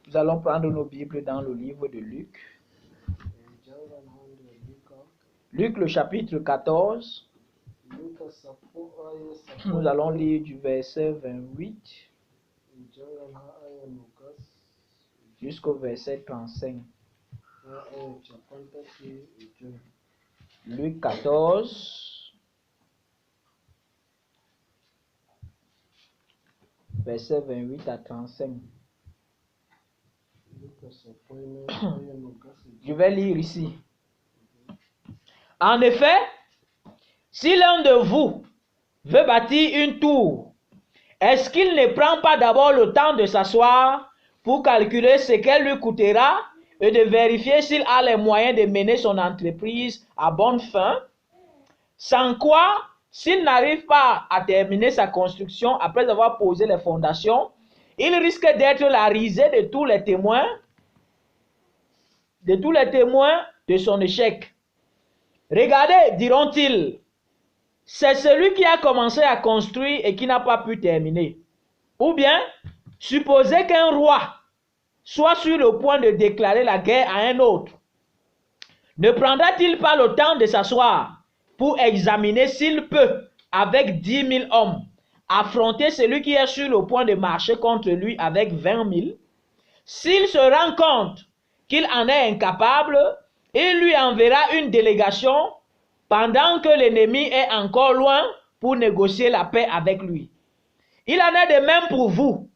Nous allons prendre nos Bibles dans le livre de Luc. Luc, le chapitre 14. Nous allons lire du verset 28 jusqu'au verset 35. Luc 14, verset 28 à 35. Je vais lire ici. En effet, si l'un de vous veut bâtir une tour, est-ce qu'il ne prend pas d'abord le temps de s'asseoir pour calculer ce qu'elle lui coûtera et de vérifier s'il a les moyens de mener son entreprise à bonne fin? Sans quoi, s'il n'arrive pas à terminer sa construction après avoir posé les fondations, il risque d'être la risée de tous les témoins de son échec. Regardez, diront-ils, c'est celui qui a commencé à construire et qui n'a pas pu terminer. Ou bien, supposez qu'un roi soit sur le point de déclarer la guerre à un autre. Ne prendra-t-il pas le temps de s'asseoir pour examiner s'il peut, avec 10 000 hommes, affronter celui qui est sur le point de marcher contre lui avec 20 000? S'il se rend compte qu'il en est incapable, il lui enverra une délégation pendant que l'ennemi est encore loin pour négocier la paix avec lui. Il en est de même pour vous.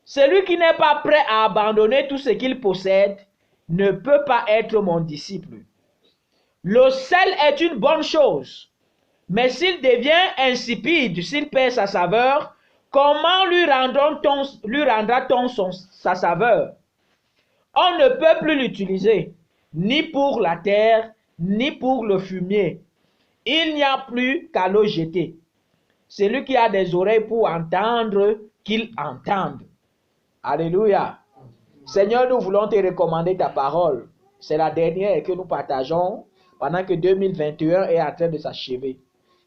Celui qui n'est pas prêt à abandonner tout ce qu'il possède ne peut pas être mon disciple. Le sel est une bonne chose, mais s'il devient insipide, s'il perd sa saveur, comment lui rendra-t-on sa saveur? On ne peut plus l'utiliser, ni pour la terre, ni pour le fumier. Il n'y a plus qu'à le jeter. Celui qui a des oreilles pour entendre, qu'il entende. Alléluia. Seigneur, nous voulons te recommander ta parole. C'est la dernière que nous partageons pendant que 2021 est en train de s'achever.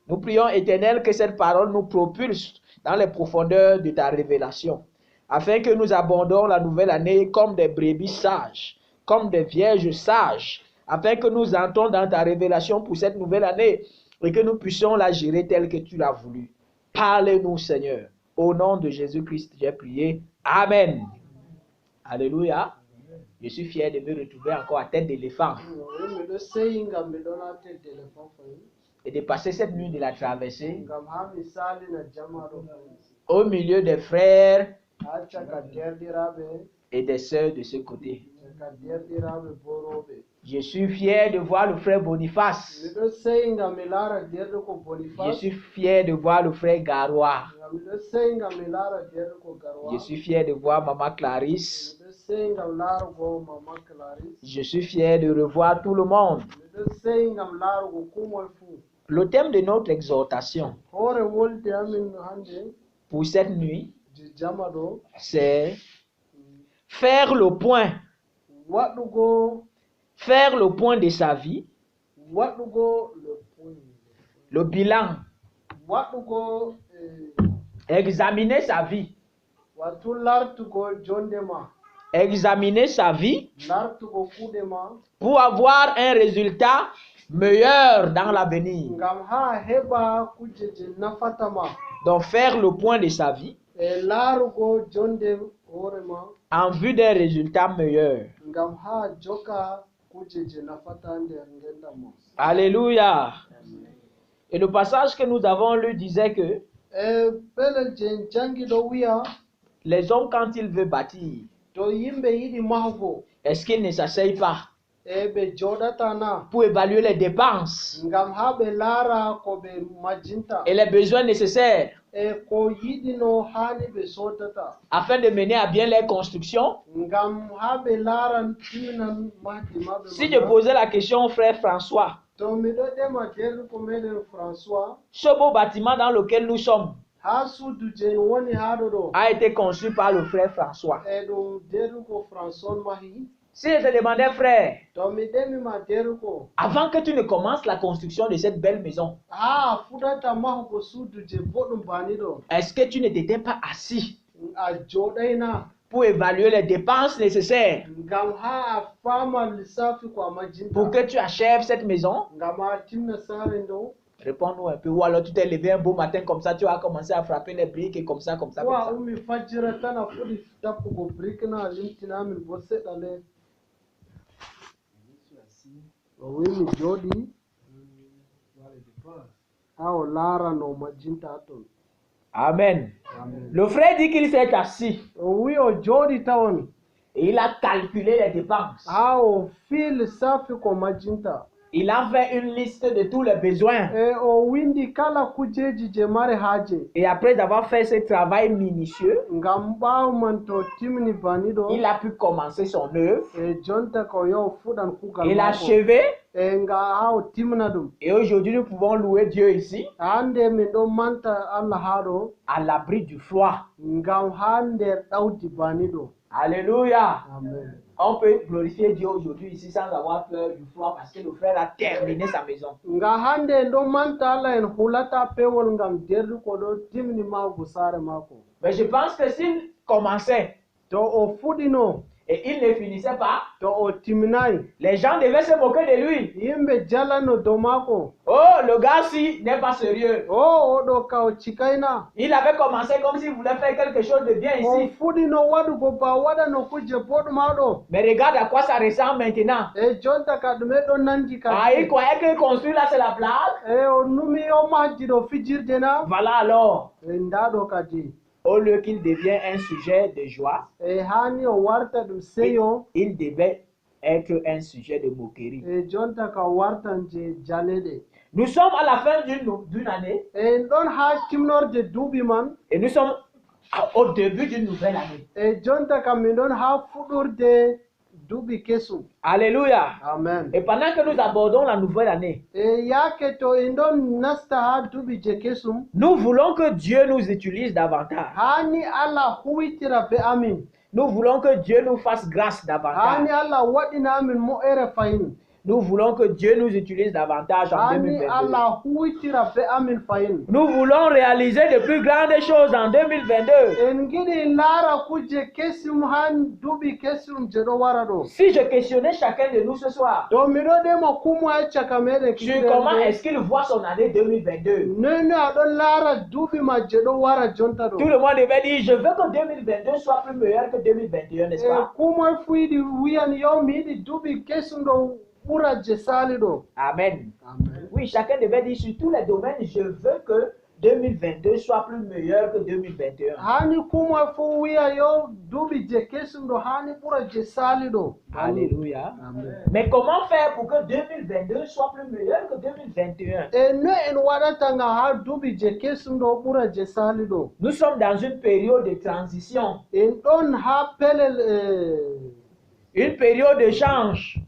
Nous prions, Éternel, que cette parole nous propulse dans les profondeurs de ta révélation, afin que nous abordons la nouvelle année comme des brebis sages, comme des vierges sages, afin que nous entrons dans ta révélation pour cette nouvelle année et que nous puissions la gérer telle que tu l'as voulu. Parle-nous, Seigneur. Au nom de Jésus-Christ, j'ai prié. Amen. Alléluia. Je suis fier de me retrouver encore à tête d'éléphant et de passer cette nuit de la traversée au milieu des frères et des sœurs de ce côté. Je suis fier de voir le frère Boniface. Je suis fier de voir le frère Garoua. Je suis fier de voir maman Clarisse. Je suis fier de revoir tout le monde. Le thème de notre exhortation pour cette nuit, c'est faire le point. Faire le point de sa vie. Le bilan. Examiner sa vie. Examiner sa vie pour avoir un résultat meilleur dans l'avenir. Donc faire le point de sa vie en vue d'un résultat meilleur. Alléluia. Et le passage que nous avons lu disait que les hommes, quand ils veulent bâtir, est-ce qu'ils ne s'asseyent pas pour évaluer les dépenses et les besoins nécessaires afin de mener à bien les constructions? Si je posais la question au frère François, ce beau bâtiment dans lequel nous sommes a été conçu par le frère François. Si je te demandais, frère, avant que tu ne commences la construction de cette belle maison, est-ce que tu ne t'étais pas assis pour évaluer les dépenses nécessaires ngam ha a fama lissafi ko a majinta pour que tu achèves cette maison? ngam a timna sare ndo. Réponds-nous un peu. Ou alors tu t'es levé un beau matin comme ça, tu as commencé à frapper les briques et comme ça, comme ça, comme wa ça. umi fajjira tana fuɗi tappugo brikna limtinamin bo seɗɗa nde o wi mi jooɗi ha o laara no majjinta ha ton. Amen. Le frère dit qu'il s'est assis o wi o jooɗi tawon et il a calculé les dépenses. ha o fi lissafi ko majjinta. Il a fait une liste de tous les besoins. e o windi kala kujeji je mari haaje. Et après avoir fait ce travail minutieux, ngam ɓaawo man to timni bani ɗo il a pu commencer son œuvre. e jonta ko yo fuɗan kugal Il a maako. achevé. e nga ha o timna ɗum. Et aujourd'hui, nous pouvons louer Dieu ici, hande min ɗo manta Allah ha ɗo à l'abri du froid. ngam ha nder ɗawdi bani ɗo. Alléluia. Amen. On peut glorifier Dieu aujourd'hui ici sans avoir peur du froid parce que le frère a terminé sa maison. nga hande en ɗo manta Allah en hulata pewol ngam derdi ko ɗo timni mawgo saare maako. Mais je pense que s'il commençait to o fuɗino et il ne finissait pas, to o timnayi les gens devaient se moquer de lui. yimɓe jalano dow maako. Oh, le gars-ci n'est pas sérieux. o oɗo ka o cikayna. Il avait commencé comme s'il voulait faire quelque chose de bien o ici. fuɗino waɗugo ba waɗano kuje boɗɗum ha ɗo. Mais regarde à quoi ça ressemble maintenant. e jonta ka ɗume ɗo nandi Ah, il kadi. croyait qu'il construit là, c'est la blague. e o numi o mahdi ɗo fijirde na. Voilà alors. e nda ɗo kadi. Au lieu qu'il devienne un sujet de joie, e hani o warta ɗum seyo. il devait être un sujet de moquerie. e jonta ka wartan je jaleɗe. Nous sommes à la fin d'une année en ɗon ha timnorde duuɓi man. et nous sommes au début d'une nouvelle année. e jonta kam min ɗon ha fuɗurde duuɓi kesum. Alléluia. Amen. Et pendant que nous abordons la nouvelle année, e yake to en ɗon nasta ha duuɓi je kesum. nous voulons que Dieu nous utilise davantage. hani Allah huwitira be amin. Nous voulons que Dieu nous fasse grâce hani davantage. Allah waɗina amin mo'ere fayin. Nous voulons que Dieu nous utilise davantage en hani 2022. Allah huwitira be amin fayin. Nous voulons réaliser de plus grandes choses en 2022. en giɗi laara kuje kesum han duuɓi kesum je ɗo wara ɗo. Si je questionnais chacun de nous ce soir, to miɗo ɗema kumo ha caka meɗen sur comment est-ce qu'il voit son année 2022, nene aɗon laara duuɓi ma je ɗo wara jonta tout ɗo. le monde devait dire, je veux que 2022 soit plus meilleur que 2021, n'est-ce e pas? kumoy fu yiɗi wiyan yo mi yiɗi duuɓi kesum ɗo ɓura je saali ɗo. Amen. Amen. Oui, chacun devait dire sur tous les domaines, je veux que 2022 soit plus meilleur que 2021. hani kumoy fu wiya yo duuɓi je kesum ɗo hani ɓura je saali ɗo. Alléluia. Amen. Mais comment faire pour que 2022 soit plus meilleur que 2021? e no en waɗata nga ha duuɓi je kesum ɗo ɓura je saali ɗo. Nous sommes dans une période de transition, en ɗon ha pelel une période de change.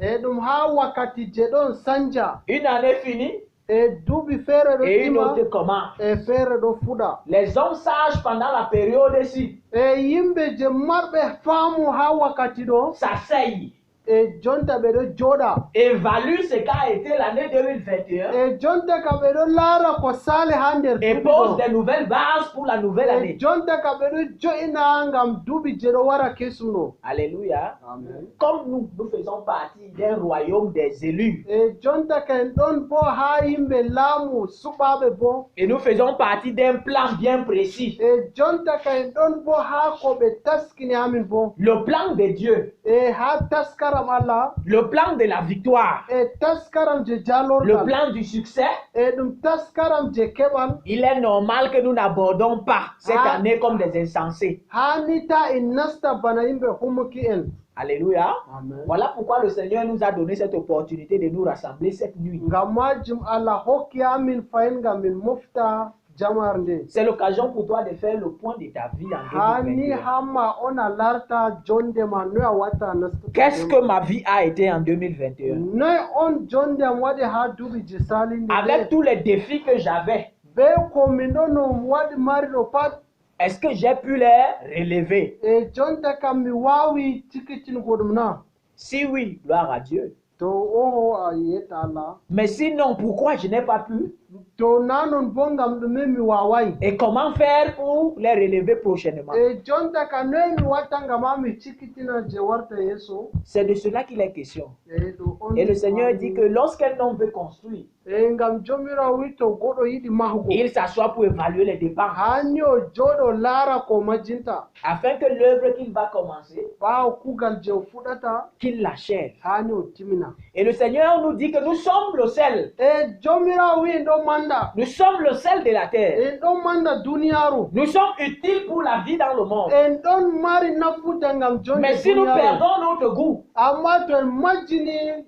e ɗum ha wakkati je ɗon sanja. Une année finie e duuɓi feere ɗo et une tima autre commence. e feere ɗo fuɗa. Les hommes sages pendant la période-ci e yimɓe je marɓe faamu ha wakkati ɗo s'asseyent, e jonta ɓe ɗo jooɗa. évaluent ce qu'a été l'année 2021 e jonta ka ɓe ɗo laara ko saali ha nder et duuɓi posent ɗo. des nouvelles bases pour la nouvelle e année. jonta ka ɓe ɗo jo'ina ngam duuɓi je ɗo wara kesum ɗo. Alléluia. Comme nous faisons partie d'un royaume des élus e jonta ka en ɗon bo ha yimɓe laamu suɓaɓe bo. et nous faisons partie d'un plan bien précis. e jonta ka en ɗon bo ha ko ɓe taskini amin bo. Le plan de Dieu, e ha taskaram Allah. le plan de la victoire, e taskaram je le jalorgal. plan du succès. e ɗum taskaram je keɓal. Il est normal que nous n'abordons pas cette Ah. année comme des insensés. hani ta en nasta bana yimɓe humuki en. Alléluia. Amen. Voilà pourquoi le Seigneur nous a donné cette opportunité de nous rassembler cette nuit. ngam majum Allah hokki amin fayin ngam min mofta jamar nde. C'est l'occasion pour toi de faire le point de ta vie en hani 2021. hamma on a larta jonde ma noy a watta nasta. Qu'est-ce que ma vie a été en 2021? noy on jonde am waɗi ha duuɓi je salinde Avec tous les défis que j'avais, be ko min ɗo no waɗi mari ɗo pat. est-ce que j'ai pu les relever? e jonta kam mi wawi tikkitingo ɗum na. Si oui, gloire à Dieu. to oho a yetta Allah. Mais sinon, pourquoi je n'ai pas pu? to nanon bo ngam ɗume mi wawai. Et comment faire pour les relever prochainement? Jonta ka noy mi watta ngama mi cikkitina je warta yeso. C'est de cela qu'il est question. ɗo on Et le Seigneur dit que lorsqu'un homme veut construire, ngam jomirawo wi to goɗɗo yiɗi mahugo il s'assoit pour évaluer les dépenses hani o joɗo laara ko majjinta afin que l'œuvre qu'il va commencer, ɓawo kugal je o fuɗata qu'il l'achève. hani o timina. Et le Seigneur nous dit que nous sommes le sel. Jomirawo wi en ɗo manda, Nous sommes le sel de la terre. en ɗon manda duniyaru, Nous sommes utiles pour la vie dans le monde. en ɗon mari nafuda ngam jonde Mais si nous duniyaru. perdons notre goût, Amma to en majjini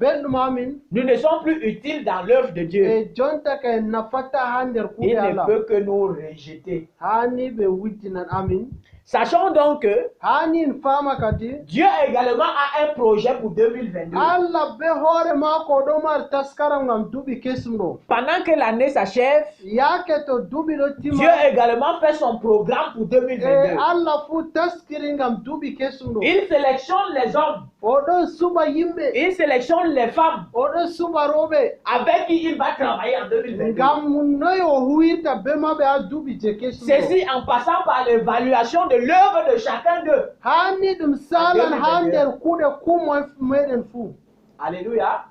belɗum amin, nous ne sommes plus utiles dans l'œuvre de Dieu. jonta ka en nafata ha nder Il kuuɗe ne Allah, peut que nous rejeter. hani ɓe wittinan amin. Sachons donc que Hani en fama kadi Dieu également a un projet pour 2022. Allah be hoore maako ɗo mari taskaram ngam duuɓi kesum ɗo. Pendant que l'année s'achève, Yaake to duuɓi ɗo Dieu tima, également fait son programme pour 2022. Allah fuu taskiri ngam duuɓi kesum ɗo. Il sélectionne les hommes, Oɗon suɓa yimɓe, il sélectionne les femmes oɗon suɓa rooɓe, avec qui il va travailler en 2022. ngam noyi o huwirta be maɓe ha duuɓi je kesum ɗo. Ceci en passant par l'évaluation de l'œuvre de chacun d'eux. Hani ɗum salan ha nder kuuɗe kumoye meɗen fuu. Alléluia.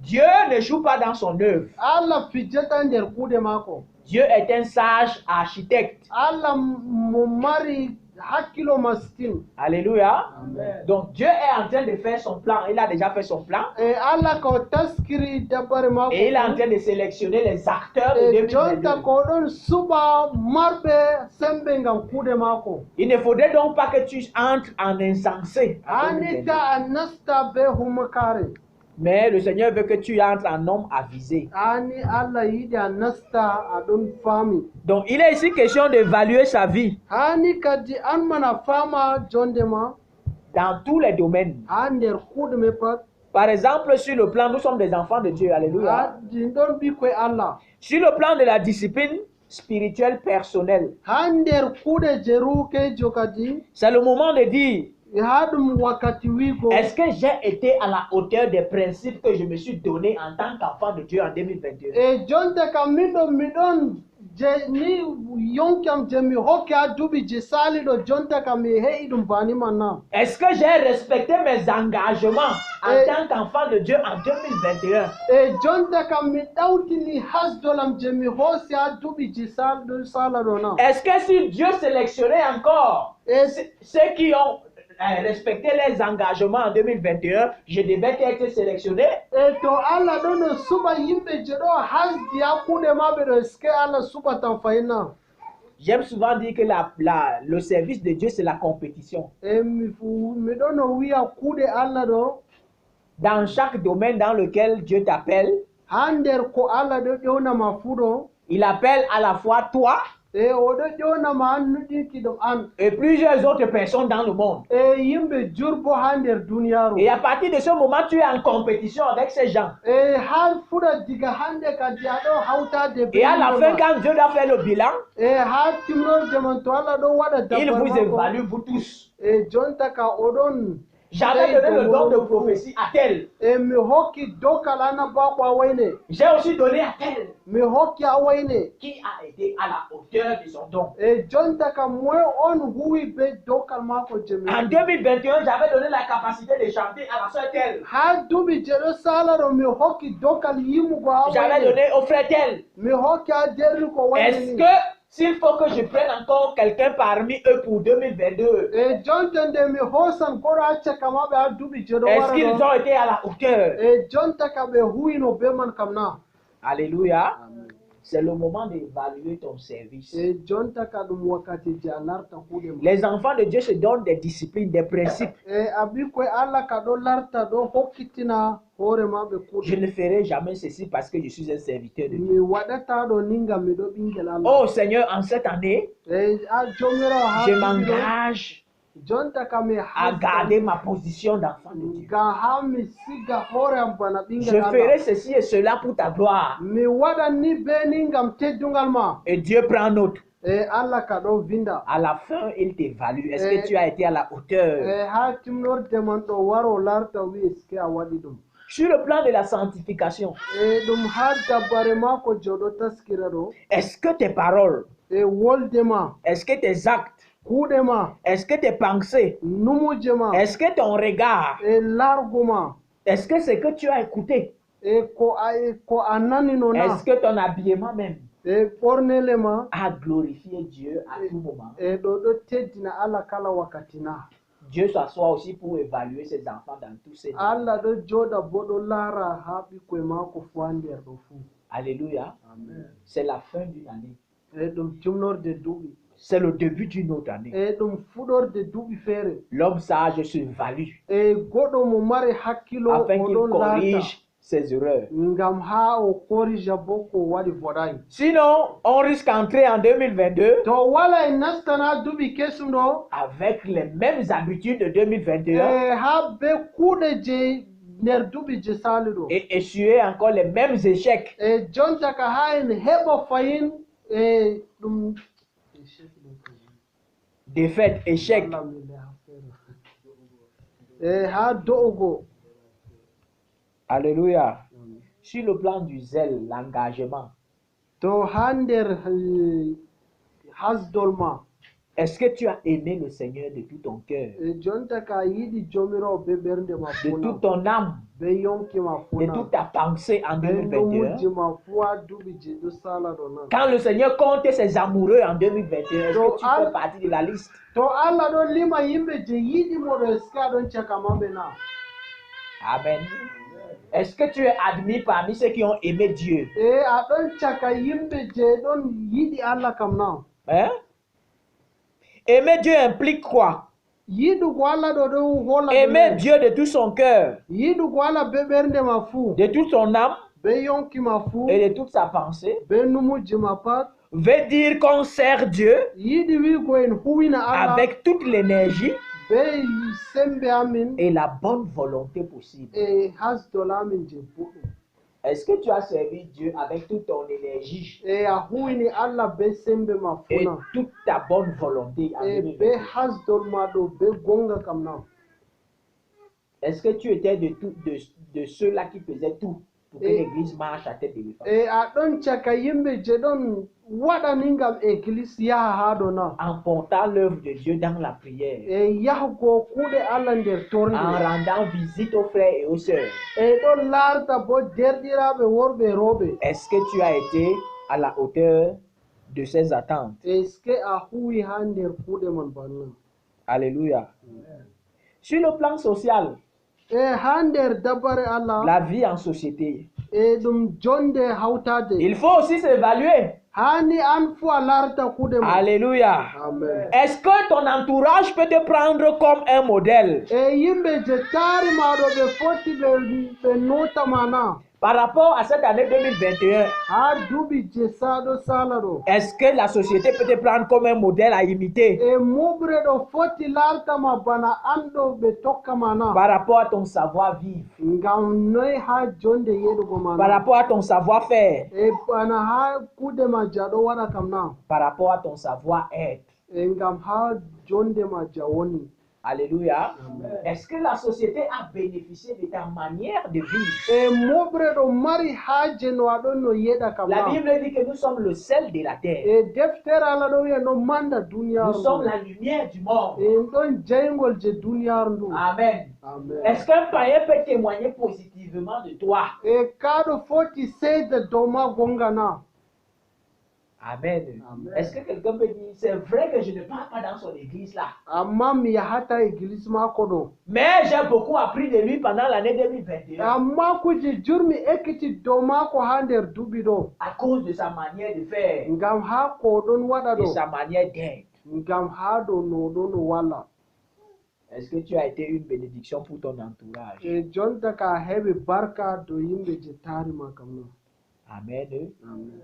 Dieu ne joue pas dans son œuvre. Allah fijjata nder kuuɗe maako. Dieu est un sage architecte. Allah mo mari hakkilo mastin. Alléluia. Donc Dieu est en train de faire son plan. Il a déjà fait son plan. Allah ko taskiri dabbare maako. Et il est en train de sélectionner les acteurs de Jonta 2022. ko ɗon suɓa marɓe sembe ngam kuuɗe maako. Il ne faudrait donc pas que tu entres en insensé. en 2022. Anita a nasta be humakare. Mais le Seigneur veut que tu entres en homme avisé. Ani Allah yiɗi a nasta a ɗon faami. Donc il est ici question d'évaluer sa vie Hani kadi an mana fama jonde ma dans tous les domaines. ha nder kuuɗe me pat. Par exemple, sur le plan, nous sommes des enfants de Dieu. Alléluia. Ha ɗin ɗon ɓikkoye Allah. Sur le plan de la discipline spirituelle personnelle, Ha nder kuuɗe je rukejo kadi c'est le moment de dire, ha ɗum wakkati wigo. est-ce que j'ai été à la hauteur des principes que je me suis donné en tant qu'enfant de Dieu en 2021? Jonte kam miɗon je ni yonkam je mi hokki ha duuɓi je saliɗo, jonta kam mi heƴi ɗum bani man na. Est-ce que j'ai respecté mes engagements en tant qu'enfant de Dieu en 2021? Jonta kam mi ɗawtini hasdolam je mi hoosi ha duuɓi je salaɗo na. Est-ce que si Dieu sélectionnait encore ceux qui ont respecté les engagements en 2021, je devais être sélectionné? To Allah ɗo no suɓa yimɓe je ɗo hasdi ha kuuɗe maɓɓe ɗo, est ce que Allah suɓatan fayinna? J'aime souvent dire que le service de Dieu, c'est la compétition. Miɗo no wiya kuuɗe Allah ɗo, Dans chaque domaine dans lequel Dieu t'appelle, ha nder ko Allah ɗo ƴewnama fuu ɗo, il appelle à la fois toi oɗo ƴewnama hannuɗinki ɗum an, et plusieurs autres personnes dans le monde. yimɓe jurbo ha nder duniyaru. Et à partir de ce moment, tu es en compétition avec ces gens. Ha fuɗa diga hande kadi aɗo hawtade be Et à la fin, quand Dieu doit faire le bilan, ha timnorde man to Allah ɗo waɗa il vous dabbar évalue, vous tous. jonta ka oɗon J'avais donné le don de prophétie à tel. mi hokki dokal annabako a wayne, J'ai aussi donné à tel mi hokki a wayne. qui a été à la hauteur de son don. Jonta ka moye on huwi be dokal mako je mi En 2021, j'avais donné la capacité de chanter à la soeur telle. ha duuɓi je ɗo salaɗo mi hokki dokal yimugo ha J'avais wayne, donné au frère tel. mi hokki ha derri ko Est-ce wayni. que s'il faut que je prenne encore quelqu'un parmi eux pour 2022, Jonta nde mi hoosan goɗo ha caka maɓe ha duuɓi je ɗo est-ce qu'ils wara ont été à la hauteur? ɗo, jonta ka ɓe huwino be man kam na. Alléluia. C'est le moment d'évaluer ton service. Jonta ka ɗum wakkati je a larta kuuɗe ma. Les enfants de Dieu se donnent des disciplines, des principes. A ɓikkoye Allah ka ɗo larta ɗo hokkitina hoore maɓe Je kuuɗe. ne ferai jamais ceci parce que je suis un serviteur de Dieu. Mi waɗata ɗo ni ngam miɗo ɓingel Allah. Oh Seigneur, en cette année, A jomirawo ha je duuɓi ɗo, m'engage jonta ka mi à garder ma position d'enfant de Dieu. ngam ha mi siga hoore am bana Je ɓingel ferai Allah. ceci et cela pour ta gloire. Mi waɗan ni be ni ngam teddungal ma. Et Dieu prend note. Allah ka ɗo vinda. À la fin, il t'évalue. Est-ce que tu as été à la hauteur? Ha timnorde man ɗo waro larta wi est ce que a waɗi ɗum. Sur le plan de la sanctification, e ɗum ha dabbare mako joɗo taskira ɗo est-ce que tes paroles, e wolde ma est-ce que tes actes, kuuɗe ma est-ce que tes pensées, numuje ma est-ce que ton regard, e largo ma est-ce que ce que tu as écouté, e ko a nanino na est-ce que ton habillement même e ɓornele ma a glorifié Dieu à tout moment? e ɗo ɗo teddina Allah kala wakkati na Dieu s'assoit aussi pour évaluer ses enfants dans tous ces domaines. Allah ɗo joɗa bo ɗo laara ha ɓikkoye mako fu ha nder ɗo fuu. Alléluia. C'est la fin d'une année. e ɗum timnorde duuɓi C'est le début d'une autre année. e ɗum fuɗorde duuɓi feere L'homme sage se value e goɗɗo mo mari hakkilo afin qu'il oɗon laarta corrige ses erreurs. ngam ha o korija bo ko waɗi voɗayi. Sinon, on risque d'entrer en 2022 to wala e nastana duuɓi kesum ɗo avec les mêmes habitudes de 2021 e ha be kuuɗe je nder duuɓi je sali ɗo et essuyer encore les mêmes échecs. e jonta ka ha en heɓa fayin e ɗum Défaite, échec. e ha do'ugo. Alléluia. Sur le plan du zèle, l'engagement, to ha nder hasdol ma est-ce que tu as aimé le Seigneur de tout ton cœur, e jonta ka yiɗi jomirawo be ɓernde ma de funa toute ton âme, be yonki ma de funa toute ta pensée en be 2021? numujji ma fu ha duuɓi je ɗo sala ɗo na Quand le Seigneur compte ses amoureux en 2021, est-ce que tu fais partie de la liste? to Allah ɗon lima yimɓe je yiɗimo ɗo est ce que aɗon caka maɓɓe na Amen. Est-ce que tu es admis parmi ceux qui ont aimé Dieu? e aɗon caka yimɓe je ɗon yiɗi Allah kam na Hein? Aimer Dieu implique quoi? yiɗugo Allah ɗo ɗo hola Aimer Dieu de tout son cœur, yiɗugo Allah be ɓernde ma fuu de toute son âme be yonki ma fuu et de toute sa pensée be numujji ma pat veut dire qu'on sert Dieu yiɗi wigo en huwina Allah avec toute l'énergie be sembe amin et la bonne volonté possible. e hasdol amin je boɗɗum Est-ce que tu as servi Dieu avec toute ton énergie e a huwini Allah be sembe ma et funa toute ta bonne volonté en e 2021? be hasdol ma ɗo be gonga kam na Est-ce que tu étais de ceux-là qui faisaient tout pour que Et- l'église marche à tête d'éléphant? e aɗon caka yimɓe je ɗon waɗani ngam église yaha ha ɗo na En portant l'œuvre de Dieu dans la prière, e yahugo kuuɗe Allah nder en tornde rendant visite aux frères et aux sœurs. e ɗon larta bo derɗiraɓe worɓe e rewɓe Est-ce que tu as été à la hauteur de ces attentes? est ce que a huwi ha nder kuuɗe man banna Alléluia. Sur le plan social, e ha nder dabbare Allah la vie en société, e ɗum jonde hawtade il faut aussi s'évaluer. hani an fu a larta kuuɗe man Alléluia. amen Est-ce que ton entourage peut te prendre comme un modèle e yimɓe je taari maɗo ɓe foti ɓe notama na par rapport à cette année 2021? ha duuɓi je saɗo sala ɗo Est-ce que la société peut te prendre comme un modèle à imiter e muɓre ɗo foti lartama bana an ɗo ɓe tokkama na par rapport à ton savoir-vivre, ngam noyi ha jonde yeɗugo ma par na rapport à ton savoir-faire, e bana ha kuuɗe ma jaɗo waɗa kam na par rapport à ton savoir-être? e ngam ha jonde ma ja woni Alléluia. Est-ce que la société a bénéficié de ta manière de vivre? e moɓre ɗo mari haaje no aɗon no yeɗa kam La na Bible dit que nous sommes le sel de la terre. e deftere Allah ɗo wiya no manda Nous duniyaru sommes ndu la lumière du monde. en ɗon jaygol je duniyaru ndu Amen. amen Est-ce qu'un païen peut témoigner positivement de toi? e kaɗo foti seyda dow ma gonga na Amen. Amen. Est-ce que quelqu'un peut dire, c'est vrai que je ne pars pas dans son église là, amma mi yahata église mako ɗo mais j'ai beaucoup appris de lui pendant l'année 2021 amma kuje jurmi ekkiti dow mako ha nder duuɓi ɗo à cause de sa manière de faire ngam ha ko ɗon waɗa et ɗo sa manière d'être. ngam ha ɗo no ɗo no walla Est-ce que tu as été une bénédiction pour ton entourage? e jonta ka heɓi barka dow yimɓe je taarima kam no Amen. amen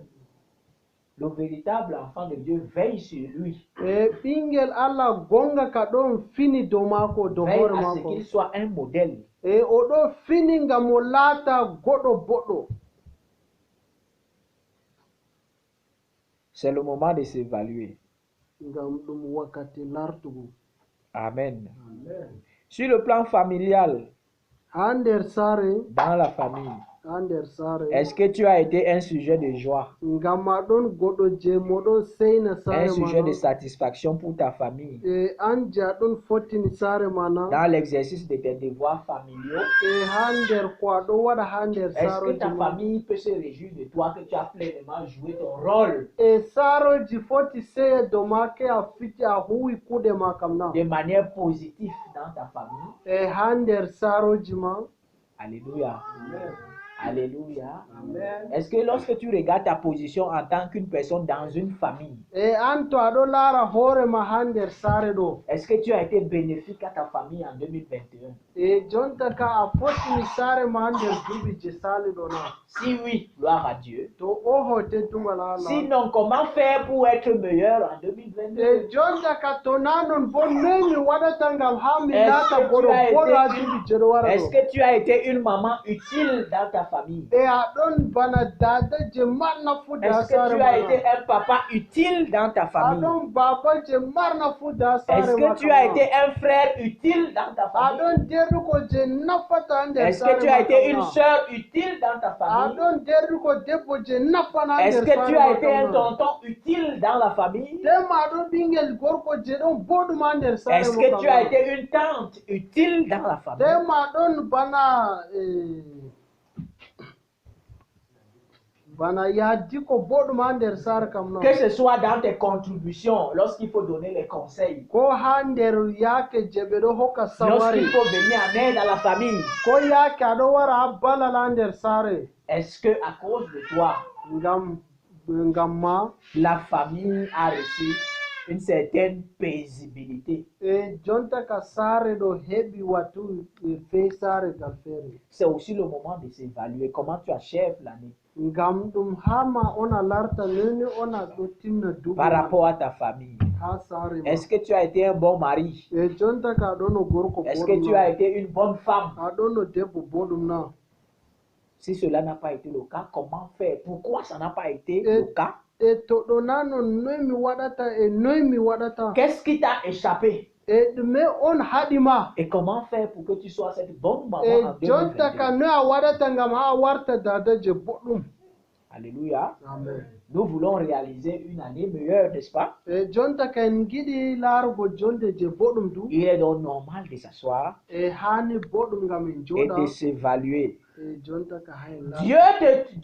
Le véritable enfant de Dieu veille sur lui, e ɓingel Allah gonga ka ɗon fini dow mako dow veille hoore à ce mako qu'il soit un modèle. e oɗo fini ngam o laata goɗɗo boɗɗo C'est le moment de s'évaluer. ngam ɗum wakkati lartugo Amen. Sur le plan familial, hander sare dans la famille, hander sare est-ce que tu as été un sujet de joie, ngama ɗon goɗɗo je moɗon seyna un sare sujet de mana satisfaction pour ta famille e an je aɗon fottini sare mana dans l'exercice de tes devoirs familiaux? e ha nder ko aɗo waɗa ha nder Est-ce que saroji ta ma famille peut se réjouir de toi que tu as pleinement joué ton rôle e saroji foti seya dow ma ke a fiti a huwi kuɗe ma kam na de manière positive dans ta famille? e ha nder saroji ma Alléluia. Alléluia. Amen. Est-ce que lorsque tu regardes ta position en tant qu'une personne dans une famille, e an to aɗo laara hoorema ha nder saare ɗo est-ce que tu as été bénéfique à ta famille en 2021? e jonta ka a fottini saare ma ha nder duuɓi je saali ɗo na Si oui, gloire à Dieu. to oho teddungal Allah Sinon, comment faire pour être meilleur en 2022? e jonta ka to na non bo noy mi waɗata ngam ha mi Est-ce laata que tu boɗo as boɗo ha été duuɓi je ɗo wara Est-ce ɗo que tu as été une maman utile dans ta famille? e aɗon bana dada je marna fude ha Est-ce que saare tu as ma été un papa utile dans ta famille? aɗon baba je marna fude ha Est-ce saare ma que tu as été un frère utile dans ta famille? aɗon derduko je nafata ha nder Est-ce que tu as saare été une ma sœur utile dans ta famille? aɗon derduko debbo je nafana ha Est-ce nder que tu as été un saare ma tonton utile dans la famille? tema aɗon ɓingel gorko je ɗon boɗum ha nder saare Est-ce que tu as été une tante utile dans la famille? tema ɗon bana yaddi ko boɗum ha nder saare kam non Que ce soit dans tes contributions, lorsqu'il faut donner les conseils, ko ha nder yaake je ɓe ɗo hokka sawari lorsqu'il faut venir en aide à la famille. ko yaake aɗo wara ha balal ha nder saare Est-ce que à cause de toi, ngam ma la famille a reçu une certaine paisibilité? e jonta ka saare ɗo heɓi watu fe saare gal feere C'est aussi le moment de s'évaluer comment tu achèves l'année ngam ɗum hama ona larta noni ona ɗo timna duɓi par rapport à ta famille. ha saare ma Est-ce que tu as été un bon mari? e jonta ka aɗono gorko Est-ce que boɗum tu as na été une bonne femme? aɗono debbo boɗum na Si cela n'a pas été le cas, comment faire? Pourquoi ça n'a pas été Et- le cas? e to ɗo na non noy mi waɗata e noy mi waɗata Qu'est-ce qui t'a échappé? e ɗume on haɗima Et comment faire pour que tu sois cette bonne maman e en jonta ka 2022? noy a waɗata ngam ha a warta dada je boɗɗum Alléluia. amen Nous voulons réaliser une année meilleure, n'est-ce pas? e jonta ka en giɗi laarugo jonde je boɗɗum du Il est donc normal de s'asseoir e hani boɗɗum ngam en et joɗa de s'évaluer. e jonta ka ha en laara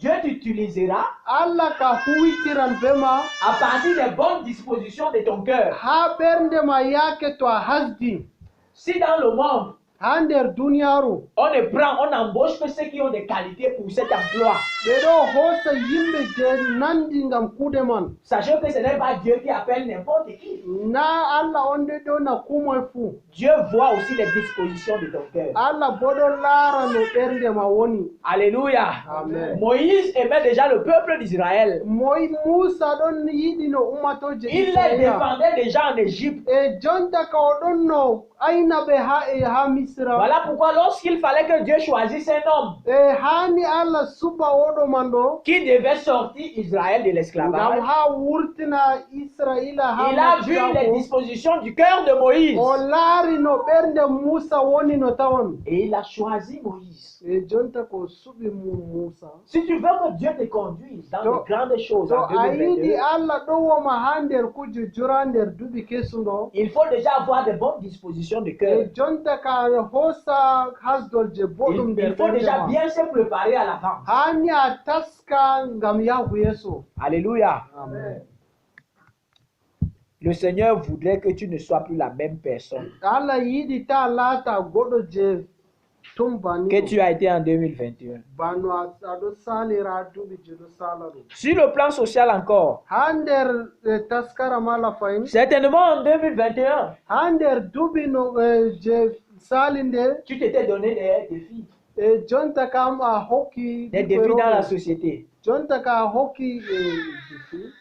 Dieu t'utilisera allah ka huwitiran be ma à partir des bonnes dispositions de ton cœur. ha ɓernde ma yaake to a hasdi Si dans le monde, ha nder duniyaaru on embauche que ceux qui ont des qualités pour cet emploi, ɓe ɗo hoosa yimɓe je nandi ngam kuuɗe man sachant que ce n'est pas Dieu qui appelle n'importe qui. na allah on nde ɗo na kumoye fuu Dieu voit aussi les dispositions de ton cœur. allah bo ɗo laara no ɓernde ma woni Alléluia. Amen. Moïse aimait déjà le peuple d'Israël. moy muusa ɗon yiɗi no ummatoje Il les israila défendait déjà en Égypte. e jonta ka o ɗon no ayna ɓe ha misra Voilà pourquoi lorsqu'il fallait que Dieu choisisse un homme e hani allah suɓa oɗo man ɗo qui devait sortir Israël de ngam l'esclavage, ha wurtina israila ha il a vu les macciyago. dispositions du cœur de Moïse. o laari no ɓernde muusa woni no tawan Et il a choisi Moïse. e jonta ko suɓi muusa Si tu veux que Dieu te conduise dans To- de grandes choses to en a yiɗi 2022, allah ɗo woma ha nder kuje jura nder duuɓi kesum ɗo il faut déjà avoir de bonnes dispositions de cœur. e jonta ka hoosa hasdol je boɗɗum Il nder faut déjà ɓernde ma bien se préparer à l'avance. hani a taska ngam yahu yeeso Alléluia. amen Le Seigneur voudrait que tu ne sois plus la même personne allah yiɗi ta laata goɗɗo je tum bani que tu as été en 2021. bano aɗo salira ha duuɓi je ɗo sala ɗum Sur le plan social encore, ha nder taskara mala fayin certainement en 2021, ha nder duuɓi no je sali nde tu t'étais donné des défis. e jonta kam a hokki Des défis dans la société. jonta ka a hokki defi.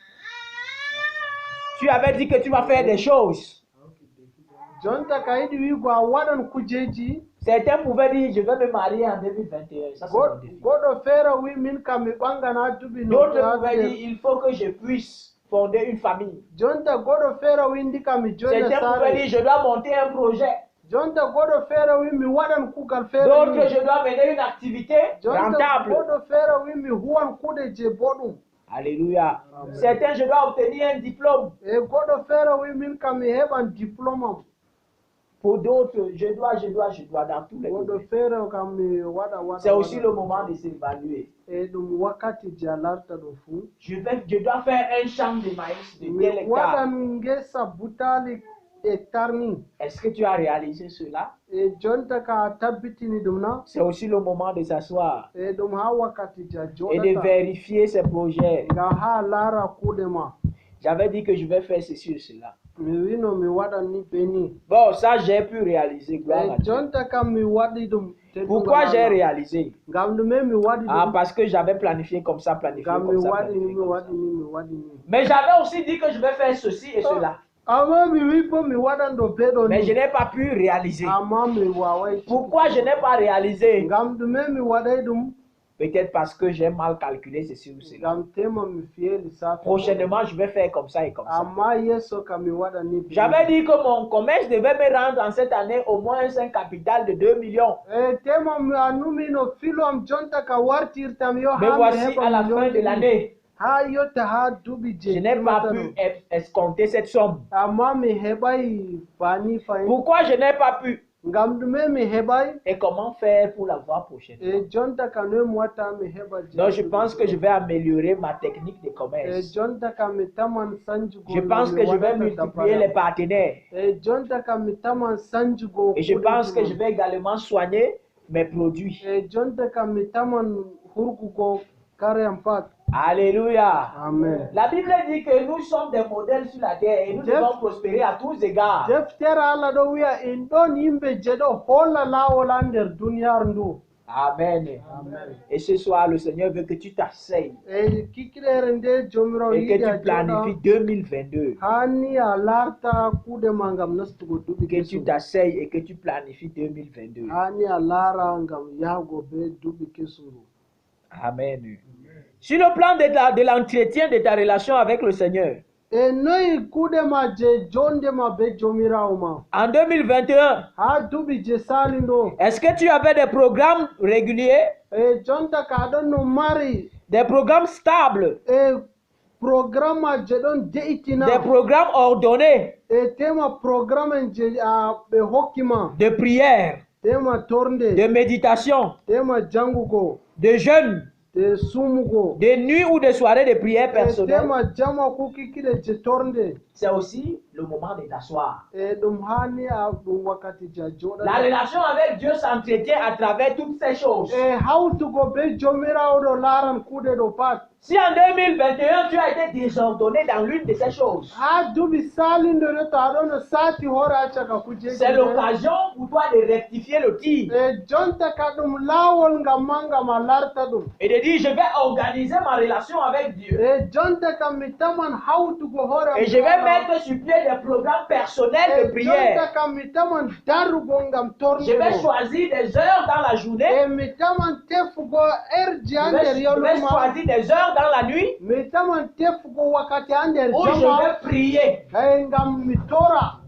Tu avais dit que tu vas faire des choses. jonta ka yiɗi wigo a waɗan kujeji Certains pouvaient dire, je vais me marier en 2021. Ça, c'est mon défi. goɗɗo feere wi min kam mi ɓangan ha duuɓi D'autres pouvaient dire, il faut que je puisse fonder une famille. jonta goɗɗo feere windi kam mi joina Certains pouvaient saare dire, je dois monter un projet. jonta goɗo feere wi mi waɗan kugal feere D'autres, je dois mener une activité jonta rentable. goɗo feere wi mi huwan kuɗe je boɗɗum Alléluia. Certains, je dois obtenir un diplôme. e goɗɗo feere wi min kam mi heɓan diplôme am Pour d'autres, je dois dans tous les goɗɗo domaines. feere kam mi waɗa C'est aussi le moment de s'évaluer. e ɗum wakkati je a larta ɗum fuu Je dois faire un champ de maïs de mi tel hectare. waɗan ngesa butali hectare ni Est-ce que tu as réalisé cela? e jonta ka a tabbitini ɗum na C'est aussi le moment de s'asseoir e ɗum ha wakkati je a et de joɗata vérifier ses projets. ngam ha laara kuuɗe ma J'avais dit que je vais faire ceci et cela. mi wino mi waɗan ni be ni Bon, ça j'ai pu réaliser, gloire à e Dieu. jonta kam mi waɗi ɗum Pourquoi j'ai réalisé? ngam ɗume mi waɗi Ah, ɗum parce que j'avais planifié comme ça, planifié ngam mi comme ça, waɗi ni planifié mi comme waɗi ça. ni mi waɗi ni Mais j'avais aussi dit que je vais faire ceci et cela. amma mi wi bo mi waɗan ɗo be ɗo Mais je ni n'ai pas pu réaliser. amma mi wawai Pourquoi je n'ai pas réalisé? ngam ɗume mi waɗay ɗum Peut-être parce que j'ai mal calculé ceci ou cela. ngam tema mi fiye lissafi Prochainement, je vais faire comme ça et comme ça. amma yesso kam mi waɗa ni be J'avais dit que mon commerce devait me rendre en cette année au moins un capital de 2 millions. e tema mi annumino filo am jonta ka wartirtam yo Mais ha mi voici à la heɓa fin de l'année, ha yotta ha duuɓi je je n'ai pas timmata pu ɗo escompter cette somme. amma mi heɓai bani fayin Pourquoi je n'ai pas pu? ngam ɗume mi heɓai Et comment faire pour l'avoir prochainement? e jonta ka noy mi watta mi heɓa Donc je pense que je vais améliorer ma technique de e commerce. jonta ka mi taman sanjugo Je pense que je vais multiplier les partenaires. e jonta ka mi taman sanjugo Et je pense que je kuɗeji vais également soigner mes produits. e jonta ka mi taman hurgugo kare am pat Alléluia. amen La Bible dit que nous sommes des modèles sur la terre et nous Jeff- devons prospérer à tous égards. deftere allah ɗo wiya en ɗon yimɓe je ɗo holla laawol ha nder duniyaaru ndu Amen. Et ce soir, le Seigneur veut que tu t'asseyes e kikkiɗere nde jomirawo et que yiɗi a tu planifies joɗa 2022. hani a larta kuuɗe ma ngam nastugo duuɓi Que tu kesum t'asseyes et que tu planifies 2022. hani a laara ngam yahugo be duuɓi kesum ɗum Amen. Sur le plan de l'entretien de ta relation avec le Seigneur, e noyi kuuɗe ma je jonde ma be jomirawo ma en 2021, ha duuɓi je sali ɗo est-ce que tu avais des programmes réguliers, e jonta ka aɗon no mari des programmes stables, e programme ma je ɗon de'itina des programmes ordonnés e tema programme en je ɓe hokkima de prière, tema torde de méditation, tema jangugo de jeûne, te sumugo de nuit ou de soirée de prière e personnelle? tema jama ku kikkiɗe je torde C'est aussi le moment de t'asseoir. e ɗum hani a ɗum wakkati je a La joɗa relation avec Dieu s'entretient à travers toutes ces choses. e hawtugo be jomirawo ɗo laran kuuɗe ɗo pat Si en 2021 tu as été désordonné dans l'une de ces choses, ha duuɓi salindoɗo to aɗon no sati hoore ha caka kujeji c'est l'occasion pour toi de rectifier le tir e jonta ka ɗum laawol ngam ma ngam a larta ɗum et de dire je vais organiser ma relation avec Dieu e jonta kam mi taman hawtugo hoore am et je vais mettre sur pied des programmes personnels de e jonta prière. kam mi taman darrugo ngam Je vais tornugo choisir des heures dans la journée, e mi taman tefugo erji ha je nder vais yoluma choisir des heures dans la nuit mi taman tefugo wakkati ha nder où je jama vais prier. e ngam mi tora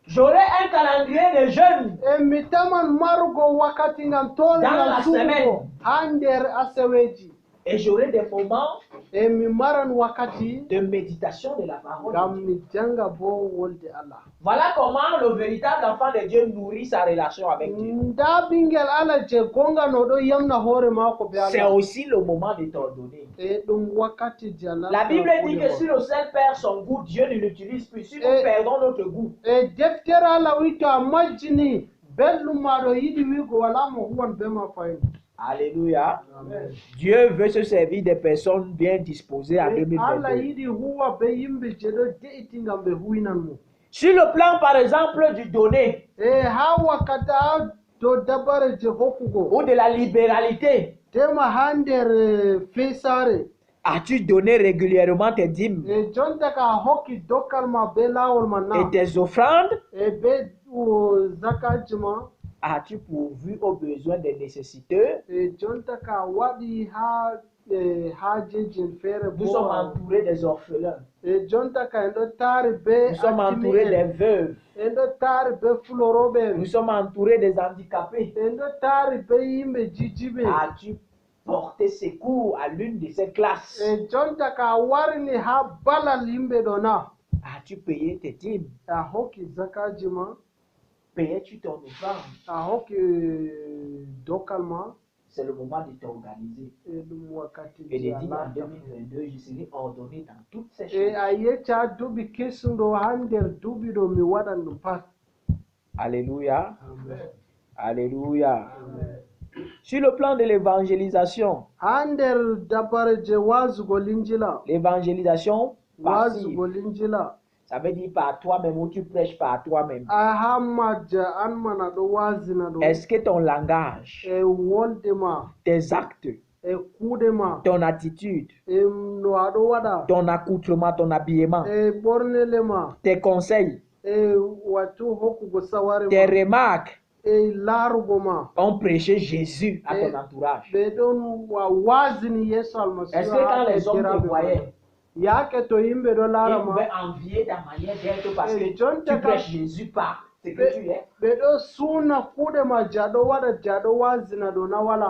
J'aurai un calendrier de jeûne e mi taman marugo wakkati ngam tora Dans la ngam sumugo semaine. ha nder aseweji et j'aurai des moments e mi maran wakkati de méditation de la parole. de ngam Dieu. mi janga bo wolde allah Voilà comment le véritable enfant de Dieu nourrit sa relation avec Dieu. nda ɓingel allah je gonga no ɗo yamna hoore maako be C'est allah aussi le moment de t'ordonner. e ɗum wakkati je a La Bible dit que si le seul perd son goût, Dieu ne l'utilise plus. Si nous Et- perdons notre goût, e deftere allah wi to a majjini belɗum maɗo yiɗi wigo wala mo huwan be ma fayin Alléluia. Dieu veut se servir des personnes bien disposées en allah 2022. yiɗi huwa be yimɓe je ɗo de'iti ngam ɓe huwinan mo Sur le plan, par exemple, du donner e ha wakkati ha dow dabare je hokkugo ou de la libéralité, tema ha nder fesare as-tu donné régulièrement tes dîmes e jonta ka a hokki dokkal ma be lawol ma et na tes offrandes? e be zakaji ma As-tu pourvu aux besoins des nécessiteux? e jonta ka waɗi ha ha jejin fere Nous sommes bo entourés des orphelins. jonta ka en ɗo taari be Nous sommes attimi entourés des en veuves. en ɗo taari be fuloroɓe en Nous sommes entourés des handicapés. en ɗo taari be yimɓe jijiɓe As-tu porté secours à l'une de ces classes? jonta ka warini ha balal yimɓe ɗo na As-tu payé tes dîmes? a hokki zakaji ma Payais-tu ton offrande? a hokki dokal ma C'est le moment de t'organiser ɗum wakkati et de je a dire en laata 2022, je serai ordonné dans toutes ces e choses. a yecca duuɓi kessuɗo ha nder duuɓi ɗo mi waɗan ɗum pat Alléluia. Alléluia. Sur le plan de l'évangélisation, ha nder dabare je wasugo linjila l'évangélisation passive, wasugo linjila ça veut dire par toi-même ou tu prêches par toi-même. a ha majja an mana ɗo wasina ɗo Est-ce que ton langage, e wolde ma tes actes, e kuuɗe ma ton attitude, e no aɗo waɗa ton accoutrement, ton habillement, e ɓornele ma tes conseils, e wattu hokkugo saware tes ma remarques e laarugo ma ont prêché Jésus à ton entourage? ɓe ɗon wasini yeeso Est-ce almasihu que quand ha les hommes te ɓe voyaient, yaake to yimɓe ɗo ils laara ma pouvaient envier ta manière d'être parce que John tu Taka- prêches Jésus par ce que tu es? ɓe ɗo suuna kuuɗe ma je aɗo waɗa je aɗo wasina ɗo na wala